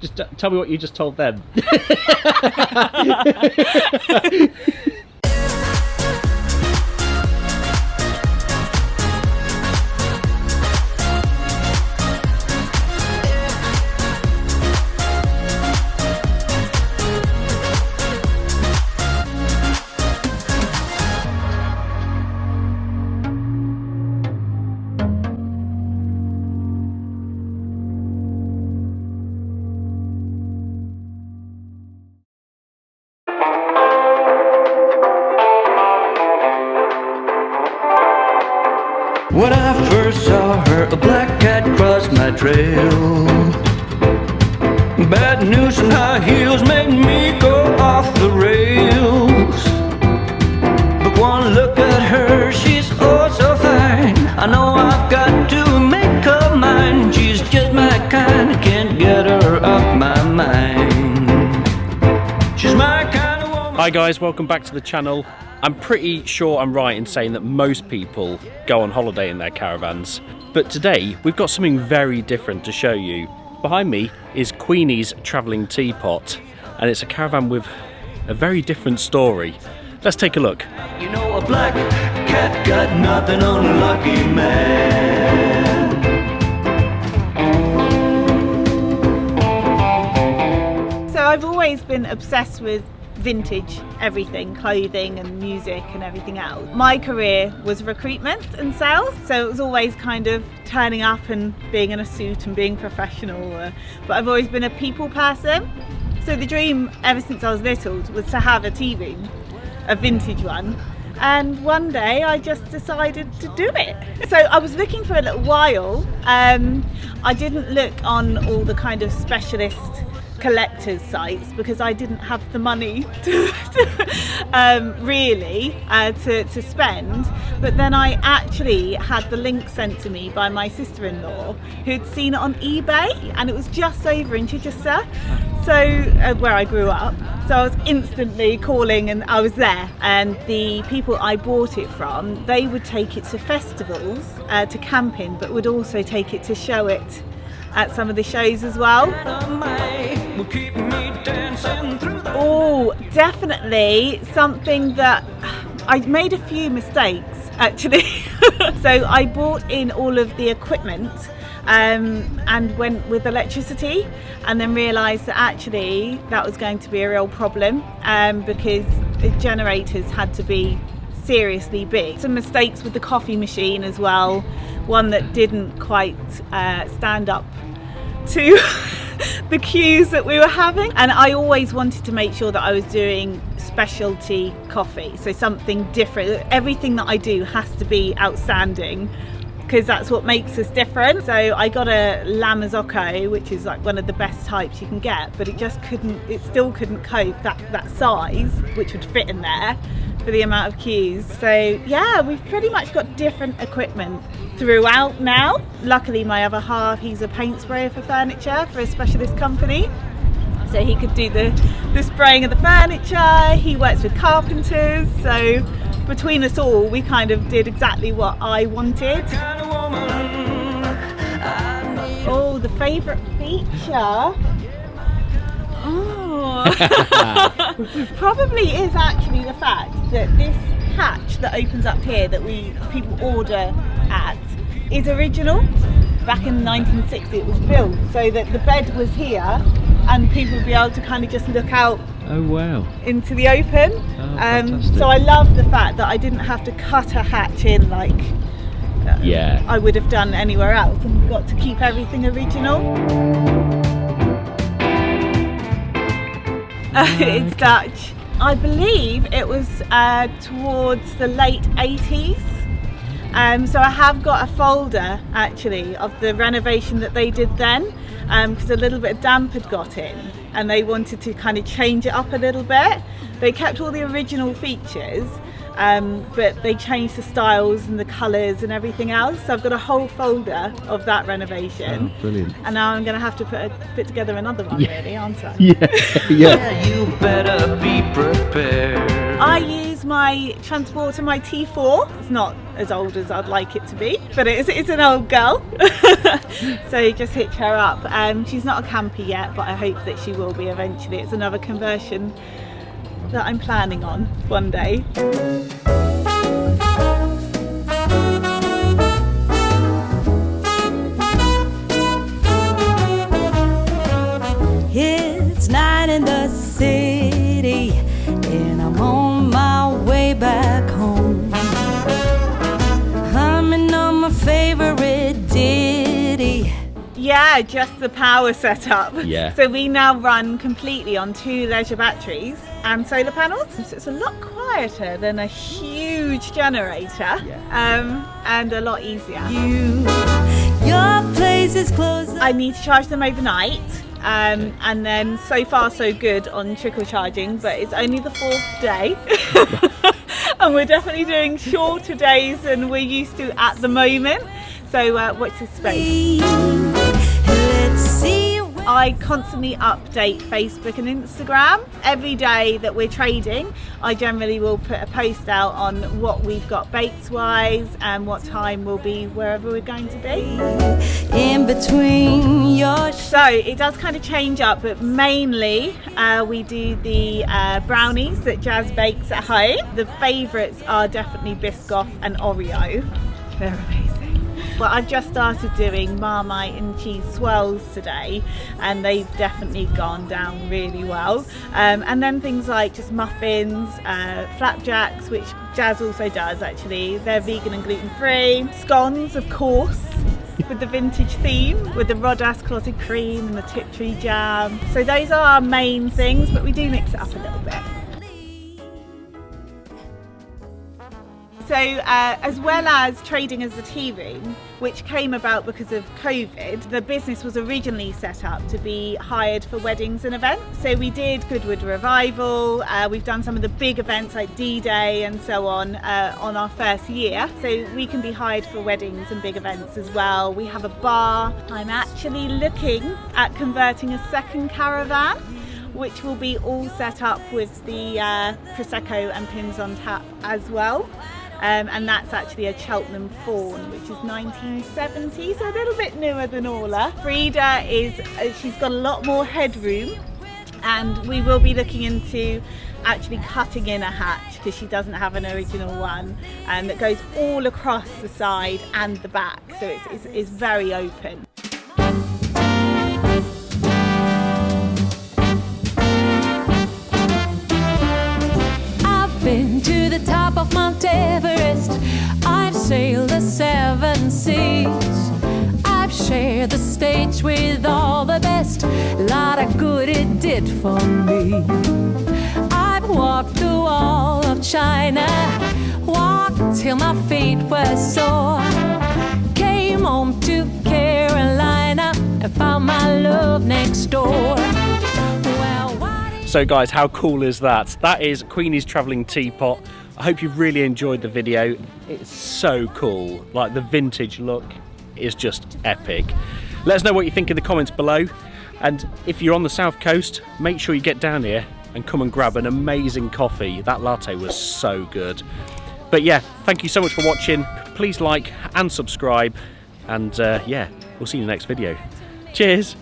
Just tell me what you just told them. When I first saw her, a black cat crossed my trail. Bad news and high heels made me go off the rails. But one look at her, she's oh so fine. I know I've got to make her mine. She's just my kind, I can't get her off my mind. She's my kind of woman. Hi guys, welcome back to the channel. I'm pretty sure I'm right in saying that most people go on holiday in their caravans, but today we've got something very different to show you. Behind me is Queenie's Travelling Teapot, and it's a caravan with a very different story. Let's take a look. You know a black cat got nothing on a lucky man. So I've always been obsessed with vintage everything, clothing and music and everything else. My career was recruitment and sales, so it was always kind of turning up and being in a suit and being professional, but I've always been a people person. So the dream ever since I was little was to have a tea room, a vintage one, and one day I just decided to do it. So I was looking for a little while. I didn't look on all the kind of specialist collectors sites because I didn't have the money to spend, but then I actually had the link sent to me by my sister-in-law who'd seen it on eBay, and it was just over in Chichester, so where I grew up. So I was instantly calling, and I was there, and the people I bought it from, they would take it to festivals to camp in, but would also take it to show it at some of the shows as well. Oh, definitely something that I made a few mistakes actually. So I bought in all of the equipment and went with electricity, and then realised that actually that was going to be a real problem because the generators had to be seriously big. Some mistakes with the coffee machine as well, one that didn't quite stand up to the queues that we were having, and I always wanted to make sure that I was doing specialty coffee, so something different. Everything that I do has to be outstanding because that's what makes us different. So I got a La Marzocco, which is like one of the best types you can get, but it still couldn't cope that size, which would fit in there for the amount of queues. So yeah, we've pretty much got different equipment throughout now. Luckily my other half, he's a paint sprayer for furniture for a specialist company, so he could do the spraying of the furniture. He works with carpenters, so between us all we kind of did exactly what I wanted. Oh, the favourite feature? Probably is actually the fact that this hatch that opens up here that people order at is original. Back in 1960 it was built so that the bed was here and people would be able to kind of just look out into the open. So I love the fact that I didn't have to cut a hatch in like I would have done anywhere else, and got to keep everything original. It's Dutch. I believe it was towards the late 80s. So I have got a folder actually of the renovation that they did then, because a little bit of damp had got in and they wanted to kind of change it up a little bit. They kept all the original features, but they changed the styles and the colours and everything else. So I've got a whole folder of that renovation. Oh, brilliant. And now I'm going to have to put together another one, really, aren't I? Yeah, you better be prepared. I use my transporter, my T4. It's not as old as I'd like it to be, but it's an old girl. So just hitch her up. She's not a camper yet, but I hope that she will be eventually. It's another conversion that I'm planning on one day. It's night in the city, and I'm on my way back home, humming on my favorite ditty. Yeah, just the power setup. Yeah. So we now run completely on 2 leisure batteries and solar panels. So it's a lot quieter than a huge generator, and a lot easier. Your place is closed. I need to charge them overnight. And then so far so good on trickle charging, but it's only the 4th day. And we're definitely doing shorter days than we're used to at the moment. So watch this space. Let's see. I constantly update Facebook and Instagram. Every day that we're trading, I generally will put a post out on what we've got baits wise and what time we'll be wherever we're going to be. In between your So it does kind of change up, but mainly we do the brownies that Jazz bakes at home. The favourites are definitely Biscoff and Oreo. They're amazing. Well, I've just started doing Marmite and cheese swirls today, and they've definitely gone down really well. And then things like just muffins, flapjacks, which Jazz also does actually. They're vegan and gluten-free. Scones, of course, with the vintage theme, with the Rodas clotted cream and the Tiptree jam. So those are our main things, but we do mix it up a little bit. So as well as trading as a tea room, which came about because of COVID, the business was originally set up to be hired for weddings and events. So we did Goodwood Revival, we've done some of the big events like D-Day and so on our first year. So we can be hired for weddings and big events as well. We have a bar. I'm actually looking at converting a second caravan, which will be all set up with the Prosecco and pins on tap as well. And that's actually a Cheltenham Fawn, which is 1970, so a little bit newer than Orla. Frida she's got a lot more headroom, and we will be looking into actually cutting in a hatch because she doesn't have an original one, and that goes all across the side and the back, so it's very open. Been to the top of Mount Everest. I've sailed the 7 seas. I've shared the stage with all the best. Lot of good it did for me. I've walked the wall of China, walked till my feet were sore. Came home to Carolina and found my love next door. So guys, how cool is that? That is Queenie's Travelling Teapot. I hope you've really enjoyed the video. It's so cool. Like, the vintage look is just epic. Let us know what you think in the comments below. And if you're on the south coast, make sure you get down here and come and grab an amazing coffee. That latte was so good. But yeah, thank you so much for watching. Please like and subscribe. And yeah, we'll see you in the next video. Cheers.